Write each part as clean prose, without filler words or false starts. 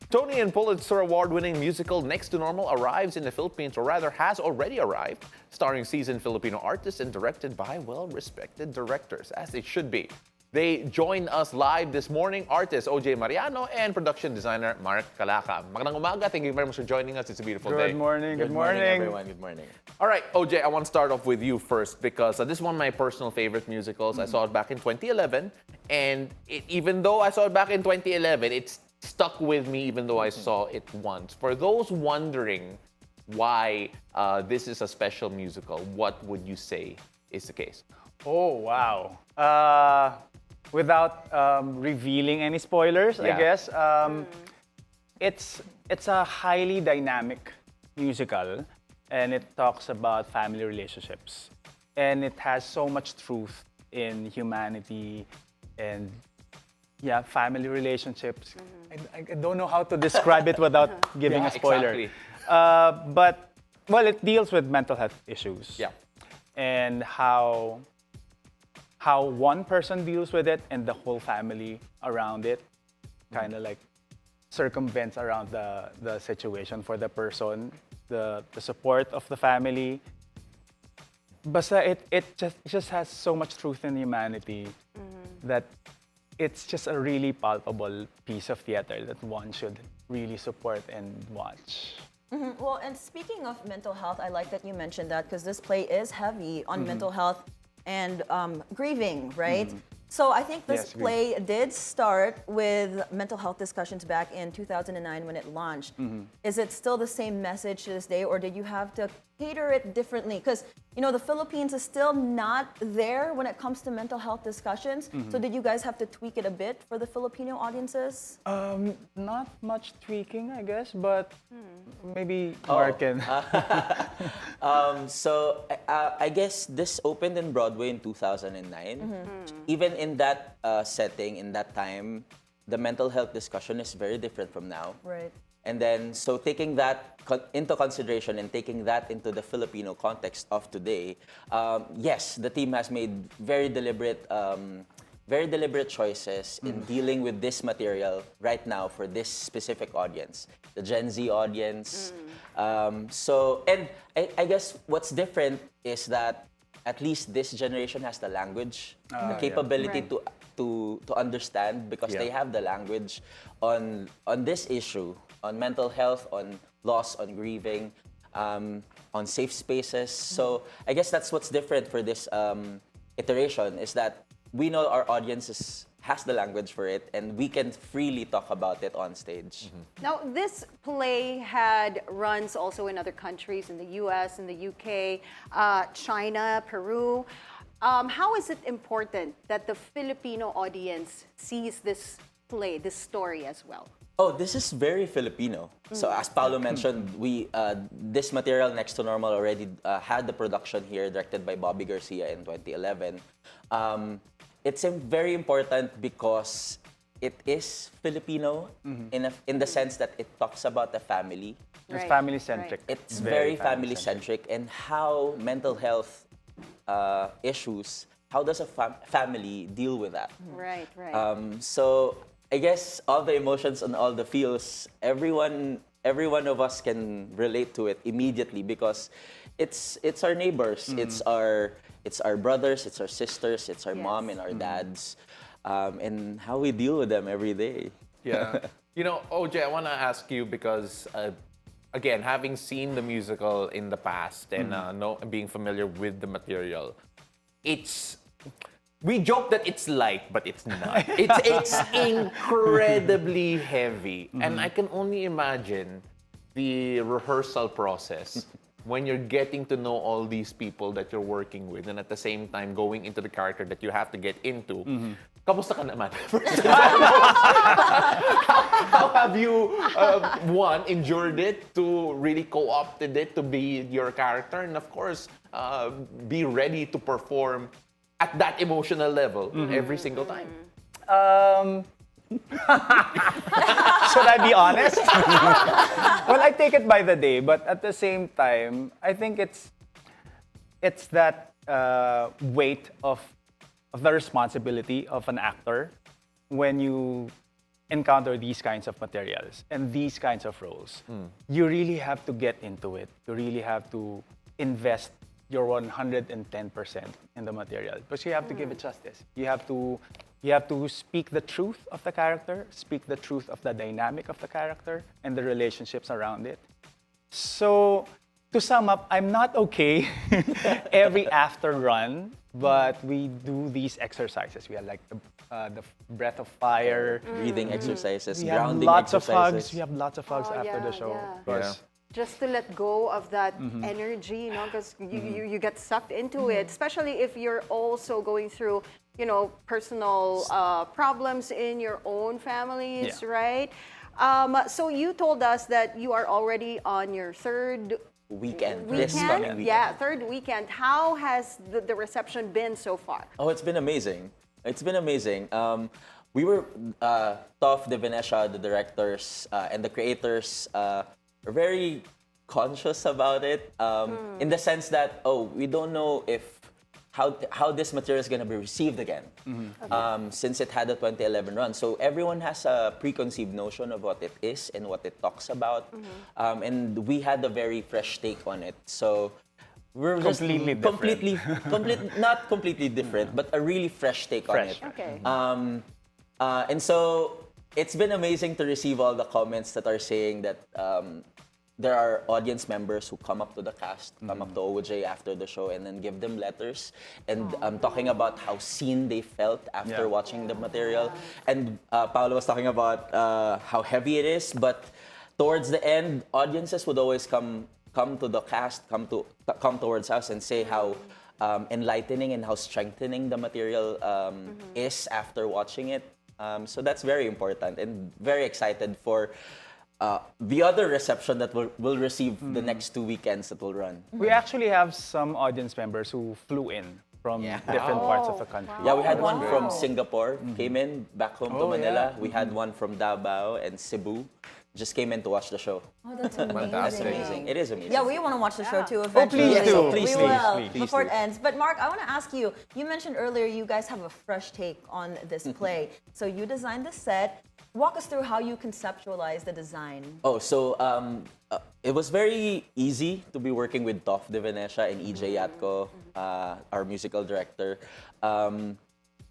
Tony and Pulitzer Award-winning musical Next to Normal arrives in the Philippines, or rather has already arrived, starring seasoned Filipino artists and directed by well-respected directors, as it should be. They join us live this morning, artist Oj Mariano and production designer Mark Dalacat. Magandang umaga. Thank you very much for joining us. It's a beautiful day. Good morning. Good morning, everyone. Good morning. All right, Oj, I want to start off with you first because this is one of my personal favorite musicals. I saw it back in 2011, and even though I saw it back in 2011, it's stuck with me even though I saw it once. For those wondering why this is a special musical, what would you say is the case? Oh, wow. Without revealing any spoilers, I guess, it's a highly dynamic musical, and it talks about family relationships. And it has so much truth in humanity and family relationships. I don't know how to describe it without giving a spoiler. Exactly. But, well, it deals with mental health issues. Yeah. And how one person deals with it and the whole family around it kind of like circumvents around the situation for the person, the support of the family. But it just has so much truth in humanity that it's just a really palpable piece of theater that one should really support and watch. Well, and speaking of mental health, I like that you mentioned that because this play is heavy on mental health and grieving, right? So I think this play did start with mental health discussions back in 2009 when it launched. Is it still the same message to this day, or did you have to cater it differently? Because, you know, the Philippines is still not there when it comes to mental health discussions. So did you guys have to tweak it a bit for the Filipino audiences? Not much tweaking, I guess, but maybe Mark can. I guess this opened in Broadway in 2009. Even in that setting, in that time, the mental health discussion is very different from now. Right. And then, so taking that into consideration and taking that into the Filipino context of today, yes, the team has made very deliberate choices in dealing with this material right now for this specific audience, the Gen Z audience. And I guess what's different is that at least this generation has the language, the capability to understand because they have the language on this issue, on mental health, on loss, on grieving, on safe spaces. So I guess that's what's different for this iteration is that we know our audience has the language for it and we can freely talk about it on stage. Now, this play had runs also in other countries, in the US, in the UK, China, Peru. How is it important that the Filipino audience sees this play, this story as well? Oh, this is very Filipino. So as Paolo mentioned, this material, Next to Normal, already had the production here, directed by Bobby Garcia in 2011. It's very important because it is Filipino in the sense that it talks about the family. It's family-centric. Right. It's very family-centric and how mental health issues, how does a family deal with that? Right. So I guess all the emotions and all the feels, every one of us can relate to it immediately because it's our neighbors, it's our brothers, it's our sisters, it's our mom and our dads, and how we deal with them every day. Yeah. You know, OJ, I want to ask you because, again, having seen the musical in the past and being familiar with the material, we joke that it's light, but it's not. It's incredibly heavy. And I can only imagine the rehearsal process when you're getting to know all these people that you're working with and at the same time going into the character that you have to get into. Kamusta ka naman? How have you, endured it, to really co-opted it to be your character, and of course, be ready to perform at that emotional level every single time? Should I be honest? Well, I take it by the day, but at the same time, I think it's that weight of the responsibility of an actor when you encounter these kinds of materials and these kinds of roles, you really have to get into it. You really have to invest your 110% in the material, because you have to give it justice. You have to speak the truth of the character, speak the truth of the dynamic of the character and the relationships around it. So to sum up, I'm not okay every after run, but we do these exercises. We have like the breath of fire, Breathing exercises, we have grounding lots exercises. of hugs. We have lots of hugs Oh, after the yeah, show. yeah. Because Just to let go of that energy, because you get sucked into it, especially if you're also going through, personal problems in your own families, Yeah. right? So you told us that you are already on your third Weekend. This coming weekend. Yeah, third weekend. How has the reception been so far? Oh, it's been amazing. It's been amazing. We were, Toph De Venecia, the directors and the creators, are very conscious about it, in the sense that, we don't know how this material is going to be received again, since it had a 2011 run. So everyone has a preconceived notion of what it is and what it talks about, and we had a very fresh take on it. So we're just Completely different. not completely different, but a really fresh take on it. Okay. And so it's been amazing to receive all the comments that are saying that there are audience members who come up to the cast, come up to OJ after the show, and then give them letters and talking about how seen they felt after watching the material. And Paolo was talking about how heavy it is, but towards the end, audiences would always come to the cast, come towards us and say how enlightening and how strengthening the material is after watching it. So that's very important, and very excited for the other reception that we'll receive the next 2 weekends that will run. we actually have some audience members who flew in from different parts of the country. Yeah, we had one from Singapore, came in back home to Oh, Manila. yeah. We had one from Davao and Cebu, just came in to watch the show. Oh, that's amazing. That's amazing. It is amazing. Yeah, we want to watch the show too eventually. please do. Please we do. will Please before do. it ends. But Mark, I want to ask you. You mentioned earlier you guys have a fresh take on this play. So you designed the set. Walk us through how you conceptualize the design. Oh, so it was very easy to be working with Toph De Venecia and EJ Yatko, our musical director.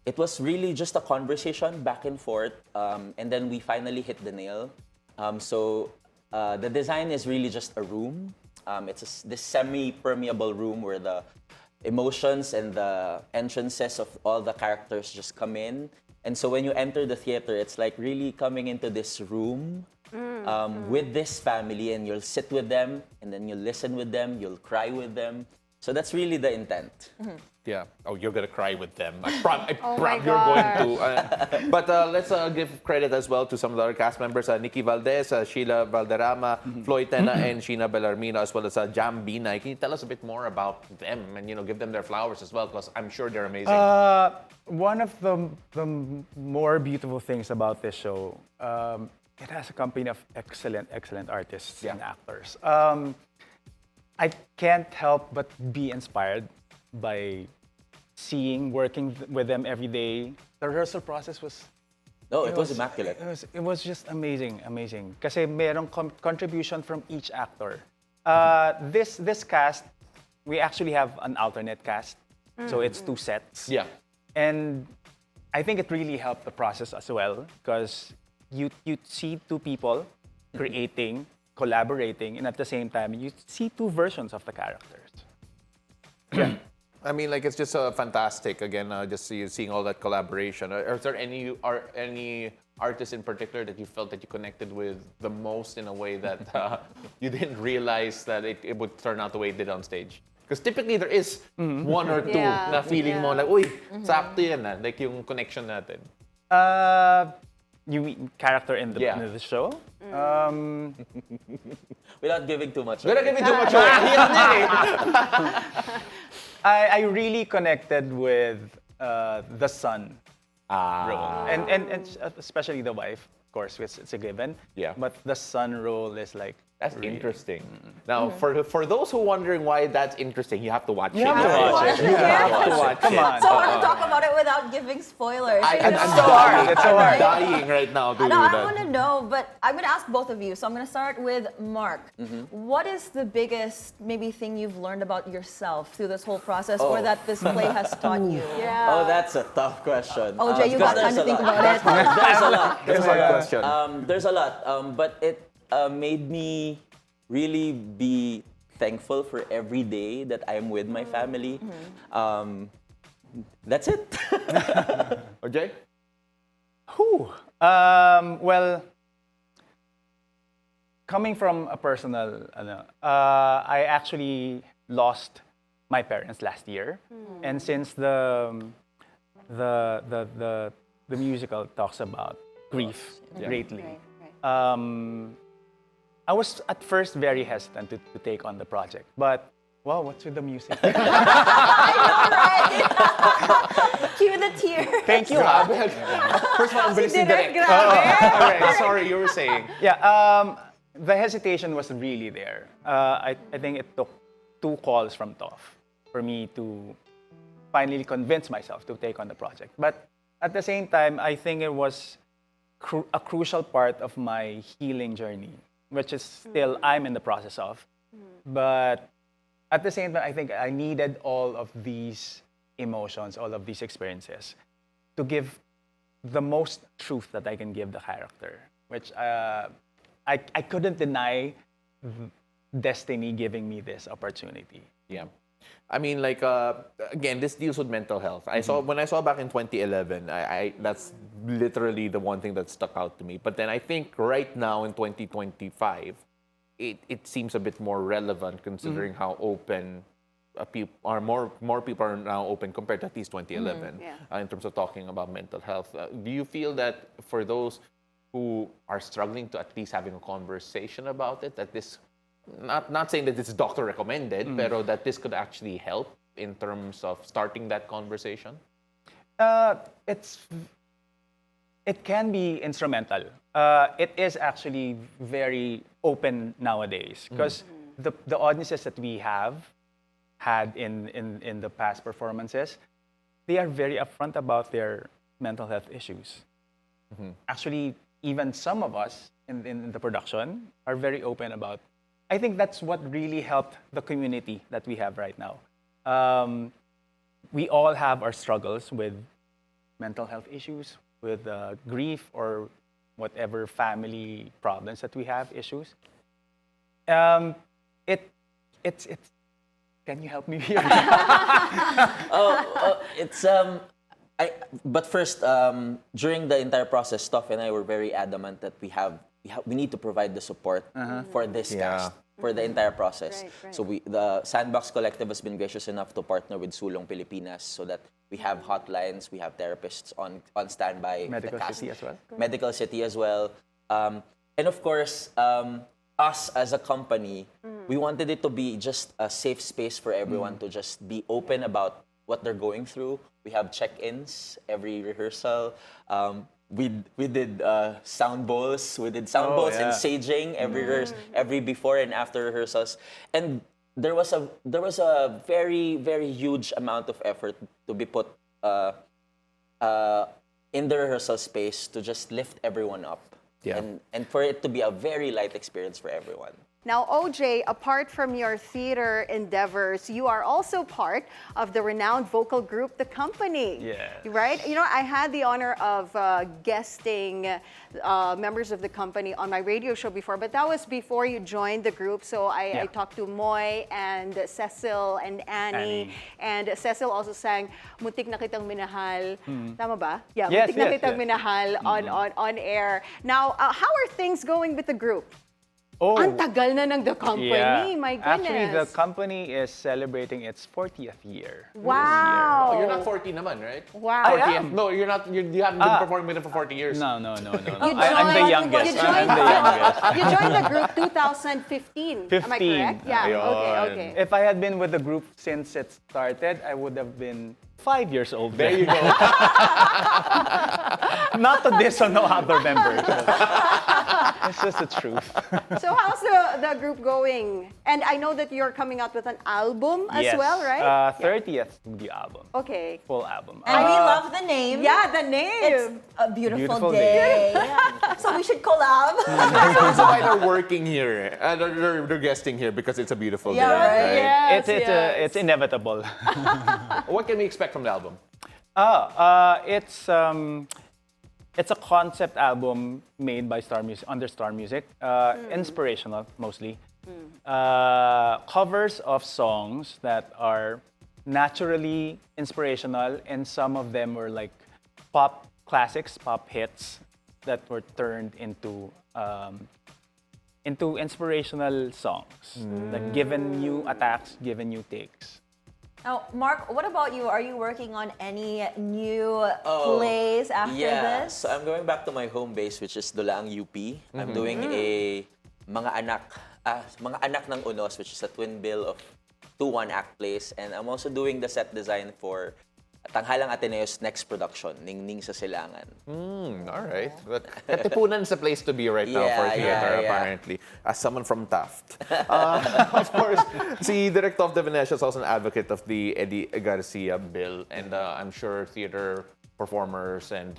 It was really just a conversation back and forth, and then we finally hit the nail. So the design is really just a room. It's this semi-permeable room where the emotions and the entrances of all the characters just come in. And so when you enter the theater, it's like really coming into this room with this family, and you'll sit with them, and then you'll listen with them, you'll cry with them. So that's really the intent. Yeah. Oh, you're gonna cry with them. I prom my you're going to. But let's give credit as well to some of the other cast members: Nikki Valdez, Sheila Valderrama, Floyd Tena, and Sheena Bellarmino, as well as Jam Binay. Can you tell us a bit more about them and give them their flowers as well? Because I'm sure they're amazing. One of the more beautiful things about this show, it has a company of excellent artists and actors. I can't help but be inspired by working with them every day. The rehearsal process was... No, it was immaculate. It was just amazing. Kasi merong contribution from each actor. This cast, we actually have an alternate cast. So it's 2 sets. Yeah. And I think it really helped the process as well, because you see 2 people creating, collaborating, and at the same time, you see 2 versions of the characters. I mean, like, it's just fantastic. Again, just seeing all that collaboration. Are there any artists in particular that you felt that you connected with the most in a way that you didn't realize that it would turn out the way it did on stage? Because typically there is 1 or 2 na feeling mo like, uy, sakto yan ah. Like yung connection natin. You mean character in the show? Without giving too much. We're not giving too much away. I really connected with the son role. And especially the wife, of course, it's a given. Yeah. But the son role is like That's interesting. Now, for those who wondering why that's interesting, you have to watch it. You have to watch it. You have to watch Come it. on. So I want to talk about it without giving spoilers. I'm so hard. It's so hard. dying right now to do No, I that. want to know, but I'm going to ask both of you. So I'm going to start with Mark. What is the biggest maybe thing you've learned about yourself through this whole process, or that this play has taught you? Yeah. Oh, that's a tough question. OJ, you Because got time to there's a think lot. about it. There's a lot. That's a hard question. There's a lot, but it made me really be thankful for every day that I'm with my family. That's it. OJ? Whew. Well, coming from a personal, I actually lost my parents last year, and since the musical talks about grief greatly, Right. I was at first very hesitant to take on the project, but wow, what's with the music? I know, right? Cue the tear. Thank you. Grabe. First of all, I'm Did direct. it, grabe. Alright, sorry, you were saying. Yeah, the hesitation was really there. I think it took 2 calls from Toph for me to finally convince myself to take on the project. But at the same time, I think it was a crucial part of my healing journey, which is still I'm in the process of. But at the same time, I think I needed all of these emotions, all of these experiences to give the most truth that I can give the character, which I couldn't deny destiny giving me this opportunity. Yeah. I mean, like, again, this deals with mental health. When I saw back in 2011, that's literally the one thing that stuck out to me. But then I think right now in 2025, it seems a bit more relevant considering how open more people are now open compared to at least 2011 in terms of talking about mental health. Do you feel that for those who are struggling to at least having a conversation about it, that this not saying that this is doctor recommended, pero that this could actually help in terms of starting that conversation? It can be instrumental. It is actually very open nowadays because the audiences that we have had in the past performances, they are very upfront about their mental health issues. Actually, even some of us in the production are very open about. I think that's what really helped the community that we have right now. We all have our struggles with mental health issues, with grief or whatever family problems that we have issues. It's. Can you help me here? But first, during the entire process, Toph and I were very adamant that we need to provide the support for this cast for the entire process. Right. So the Sandbox Collective has been gracious enough to partner with Sulong Pilipinas so that we have hotlines, we have therapists on standby. Medical City as well. Medical City as well. And of course, us as a company, we wanted it to be just a safe space for everyone to just be open about what they're going through. We have check-ins every rehearsal. We did sound bowls. We did sound bowls and saging every before and after rehearsals. And there was a very, very huge amount of effort to be put in the rehearsal space to just lift everyone up. Yeah. And for it to be a very light experience for everyone. Now, OJ, apart from your theater endeavors, you are also part of the renowned vocal group, The Company. Yes. Right? You know, I had the honor of guesting members of The Company on my radio show before, but that was before you joined the group. So I talked to Moy and Cecil and Annie. And Cecil also sang Muntik na Kitang Minahal. Tama ba? Yeah, Yes, Muntik na yes, Kitang Minahal on air. Now, how are things going with the group? Oh, Ang tagal na ng The Company, my goodness. Actually, The Company is celebrating its 40th year. Wow. Oh, you're not 40 naman, right? Wow. I 40th? am. No, you're not. You haven't been performing with them for 40 years. No. You I'm the joined- youngest. You I'm joined, the youngest. you joined the group 2015. Am I 15. correct? Yeah. Ayun. Okay. If I had been with the group since it started, I would have been 5 years old. There you go. Not to diss on no other members. It's just the truth. So how's the group going? And I know that you're coming out with an album as Yes. well, right? 30th studio album. Okay. Full album. And we love the name. Yeah, the name. It's a beautiful, Beautiful day. Yeah. So we should collab. That's why they're working here. They're guesting here because it's a beautiful Yeah, day. right. Yes, yes. It's inevitable. What can we expect from the album? It's a concept album made by Star Music, under Star Music, inspirational mostly. Covers of songs that are naturally inspirational, and some of them were like pop classics, pop hits that were turned into inspirational songs, like given new attacks, given new takes. Now, Mark, what about you? Are you working on any new plays after Yeah, this? so I'm going back to my home base, which is Dulaang UP. I'm doing a mga anak ng Unos, which is a twin bill of 2 one-act plays, and I'm also doing the set design for Tanghalang Ateneo's next production, Ningning sa Silangan. All right. But Katipunan's a place to be right now for theater, apparently. As someone from Taft. Of course, si Direct of the Venetia is also an advocate of the Eddie Garcia bill. And I'm sure theater performers and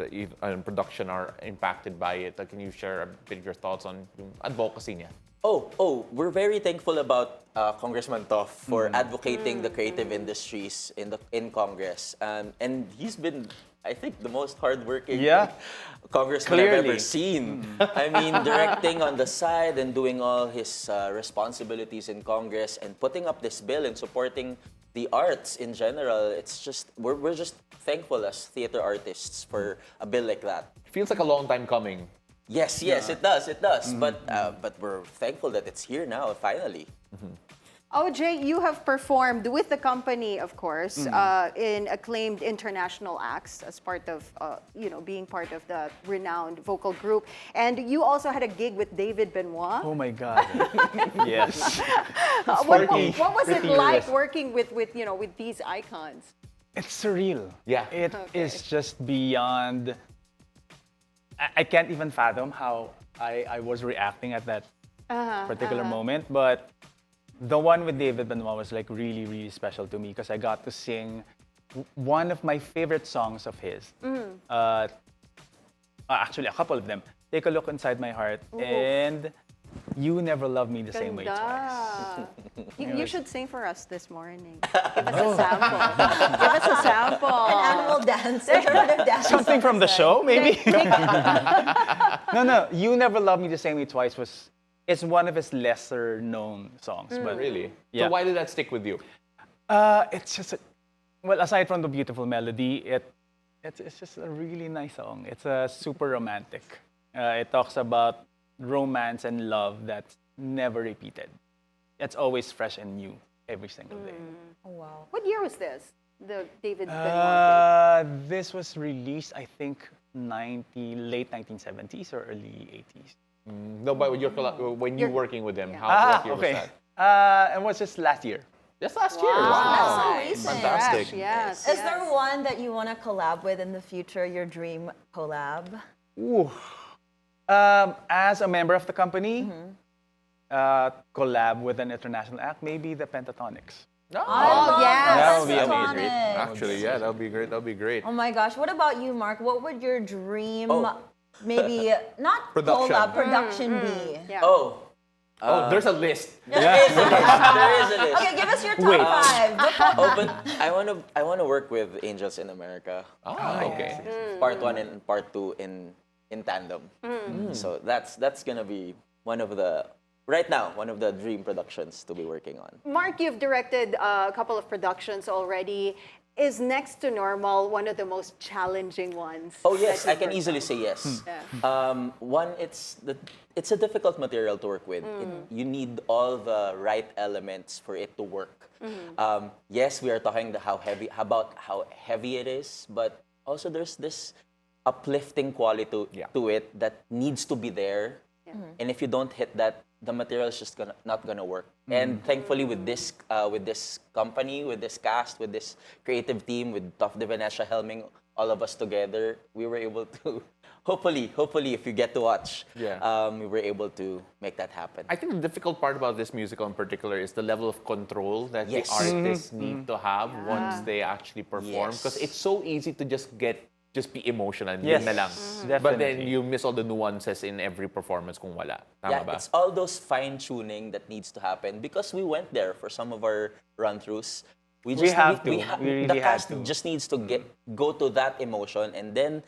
production are impacted by it. Can you share a bit your thoughts on yung advocacy niya? We're very thankful about Congressman Toff for advocating the creative industries in Congress. And he's been, I think, the most hardworking congressman I've ever seen. I mean, directing on the side and doing all his responsibilities in Congress and putting up this bill and supporting the arts in general. It's just, we're just thankful as theater artists for a bill like that. Feels like a long time coming. Yes, it does. But we're thankful that it's here now, finally. OJ, you have performed with the company, of course, in acclaimed international acts as part of, being part of the renowned vocal group. And you also had a gig with David Benoit. Oh my God. Yes. What was it like working with these icons? It's surreal. Yeah. It is just beyond. I can't even fathom how I was reacting at that particular moment. But the one with David Benoit was like really, really special to me because I got to sing one of my favorite songs of his. Actually, a couple of them. Take a Look Inside My Heart and You Never Loved Me the Same Way Twice. You should sing for us this morning. Give us a sample. Give us a sample. An animal dance, alternative dance. Something from the show, maybe? No. You Never Loved Me the Same Way Twice it's one of his lesser known songs. But Really? Yeah. So why did that stick with you? It's just, aside from the beautiful melody, it's just a really nice song. It's super romantic. It talks about romance and love that's never repeated. It's always fresh and new every single day. Oh, wow. What year was this? The David Benoit gig? This was released, I think, late 1970s or early 80s. No, but when you're working with him, what year was that? It was just last year. Just last year. Wow. Wow. That's so recent. Fantastic. Fresh, yes. Is there one that you want to collab with in the future, your dream collab? Ooh. As a member of the company, collab with an international act, maybe the Pentatonics. Oh, yes. That would be Pentatonics. amazing. Actually, yeah, that would be great. That would be great. Oh my gosh. What about you, Mark? What would your dream, maybe not Production. collab, production be? Yeah. There's a list. There is a list. Okay, give us your top Wait. 5. But I wanna work with Angels in America. Okay. Part 1 and part 2 in tandem. So that's gonna be one of the dream productions to be working on. Mark, you've directed a couple of productions already. Is Next to Normal one of the most challenging ones? Oh yes, that I you've can worked easily on? say yes. Yeah. One, it's a difficult material to work with. You need all the right elements for it to work. Yes, we are talking about how heavy it is, but also there's this uplifting quality to it that needs to be there. And if you don't hit that, the material is just not gonna work. And thankfully, with this company, with this cast, with this creative team, with Toff de Venetia helming all of us together, we were able to hopefully, if you get to watch, Yeah. we were able to make that happen. I think the difficult part about this musical in particular is the level of control that Yes. the artists need to have once they actually perform. Yes. Because it's so easy to just be emotional. Yes. Yun na lang. Definitely. But then you miss all the nuances in every performance kung wala. Tama Yeah, ba? it's all those fine-tuning that needs to happen because we went there for some of our run-throughs. We have to. We really the had cast to. just needs to go to that emotion, and then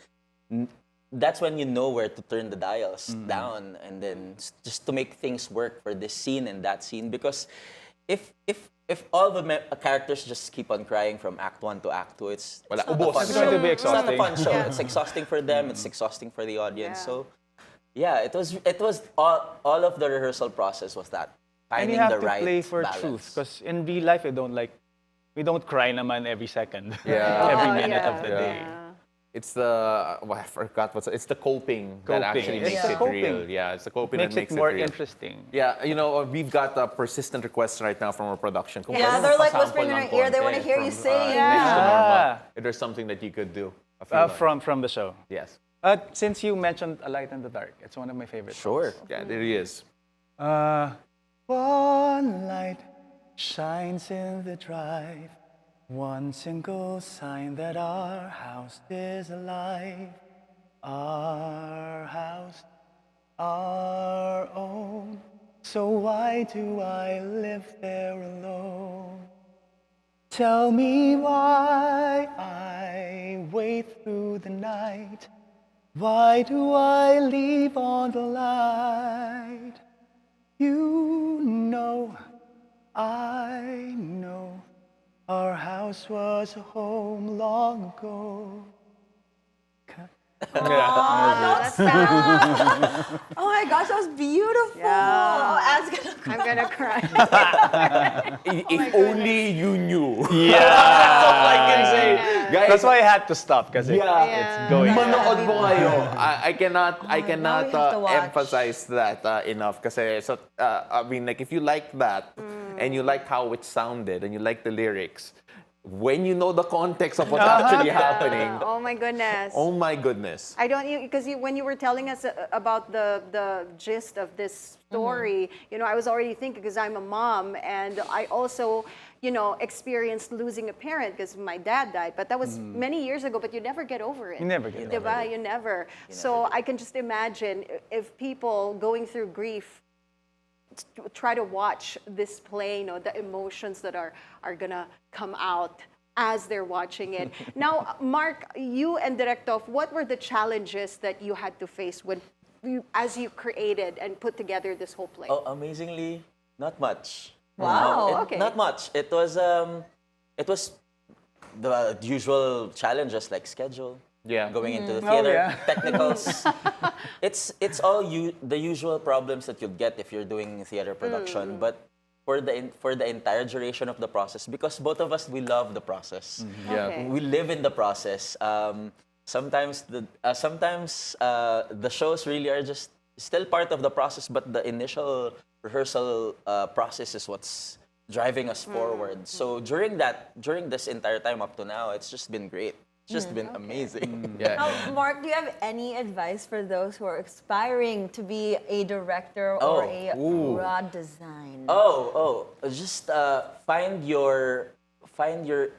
that's when you know where to turn the dials down, and then just to make things work for this scene and that scene. Because if all the characters just keep on crying from Act 1 to Act 2, it's Wala. not a Ubos. fun It's going show. to be It's not a exhausting. fun show. Yeah. It's exhausting for them. It's exhausting for the audience. Yeah. So, yeah, it was all of the rehearsal process was that And finding you have the to right play for balance. truth. Because in real life, we don't cry naman every second. Yeah. every Oh, minute yeah. of the day. Yeah. It's I forgot it's the coping that Coping. actually It's makes the it coping. real. Yeah, it's the coping Makes that makes it more real. interesting. Yeah, we've got a persistent request right now from our production. Kung Yeah, pwede they're like magpasample whispering in ng our ear. They want to konti hear you from, sing. Next to Yeah. Norma, if there's something that you could do. A few lines. From the show. Yes. Since you mentioned A Light in the Dark, it's one of my favorites. Sure. Yeah, there he is. One light shines in the drive, one single sign that our house is alive. Our house, our own. So why do I live there alone? Tell me why I wait through the night. Why do I leave on the light? You know, I know, our house was a home long ago. That's sad. Oh my gosh, that was beautiful. Yeah. Oh, Anne's gonna cry. I'm gonna cry. If only you knew. Yeah. That's all I can say. Yeah. Guys, That's why I had to stop because Yeah. it's going. Manood mo kayo. I cannot now we have to watch. emphasize that enough. Kasi, I mean, like, if you like that, and you like how it sounded, and you like the lyrics, when you know the context of what's actually happening, Oh my goodness. oh my goodness. I don't, because when you were telling us about the gist of this story, I was already thinking, because I'm a mom, and I also, experienced losing a parent because my dad died. But that was many years ago, but you never get over it. You never get over Diba? You never. So I can just imagine if people going through grief try to watch this play, the emotions that are gonna come out as they're watching it. Now, Mark, you and Directov, what were the challenges that you had to face as you created and put together this whole play? Oh, amazingly, not much. Wow. Okay. Not much. It was the usual challenges like schedule. Yeah. Going into the Oh, theater, yeah. technicals. It's all the usual problems that you'll get if you're doing theater production. But for the entire duration of the process, because both of us, we love the process. Yeah. Okay. We live in the process. Sometimes the shows really are just still part of the process, but the initial rehearsal process is what's driving us forward. So during this entire time up to now, it's just been great. It's just been amazing. Yeah. Now, Mark, do you have any advice for those who are aspiring to be a director or a rod design? Just find your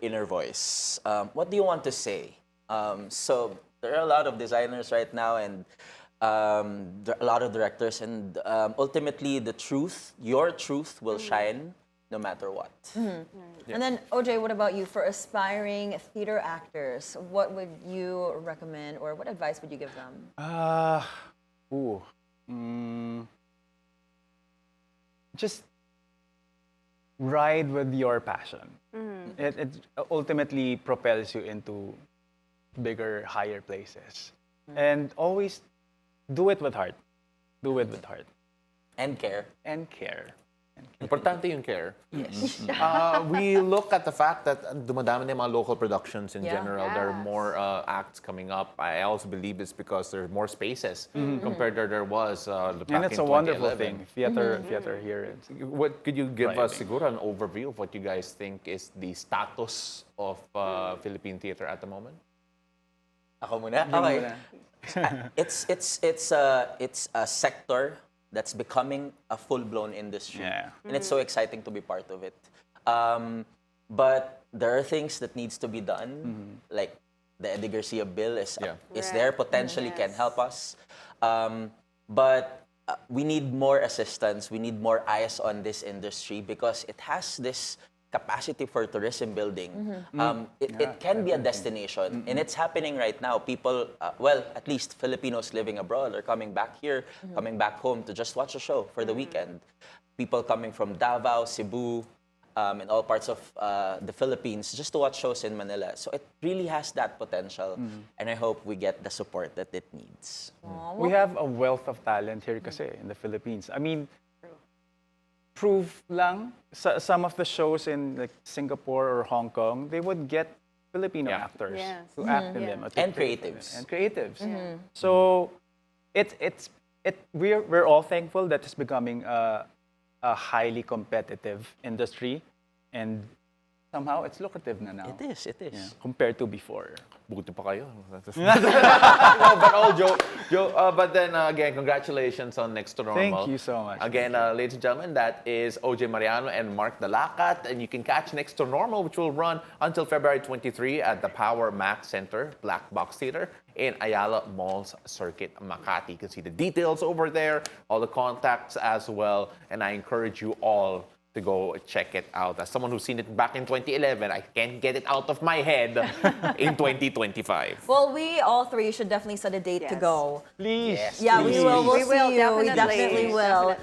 inner voice. What do you want to say? So there are a lot of designers right now, and there are a lot of directors, and ultimately your truth will shine no matter what. And then, OJ, what about you? For aspiring theater actors, what would you recommend or what advice would you give them? Just ride with your passion. It ultimately propels you into bigger, higher places. And always do it with heart. Do it with heart. And care. And care. Importante yung care. Yes. We look at the fact that dumadami na yung mga local productions in Yeah. general. There are Yes. more acts coming up. I also believe it's because there's more spaces compared to there was back And it's in a wonderful 2011. thing. Theater here. What could you give us Thriving. siguro an overview of what you guys think is the status of Philippine theater at the moment? Ako muna? Yung Okay. muna. It's a sector that's becoming a full-blown industry, Yeah. and it's so exciting to be part of it. But there are things that needs to be done, like the Eddie Garcia bill is Right. there, potentially can Yes. help us. But we need more assistance. We need more eyes on this industry because it has this capacity for tourism building. It can be a destination, and it's happening right now. People, well, at least Filipinos living abroad are coming back here, coming back home to just watch a show for the weekend. People coming from Davao, Cebu, and all parts of the Philippines just to watch shows in Manila. So it really has that potential, and I hope we get the support that it needs. We have a wealth of talent here kasi in the Philippines. I mean, proof lang, some of the shows in like Singapore or Hong Kong, they would get Filipino actors Yes. to act in them. or to And play creatives. And creatives. So we're all thankful that it's becoming a highly competitive industry, and somehow it's lucrative na now. It is. Compared to before. Buti pa kayo. No, but all joke. But then again, congratulations on Next to Normal. Thank you so much. Again, ladies and gentlemen, that is Oj Mariano and Mark Dalacat, and you can catch Next to Normal, which will run until February 23 at the Power Max Center, Black Box Theater in Ayala Malls Circuit, Makati. You can see the details over there, all the contacts as well, and I encourage you all to go check it out. As someone who's seen it back in 2011, I can't get it out of my head in 2025. Well, we all three should definitely set a date to Yes. go. Please. Yes. Yeah, we will. We'll We will, see you. We definitely. definitely will.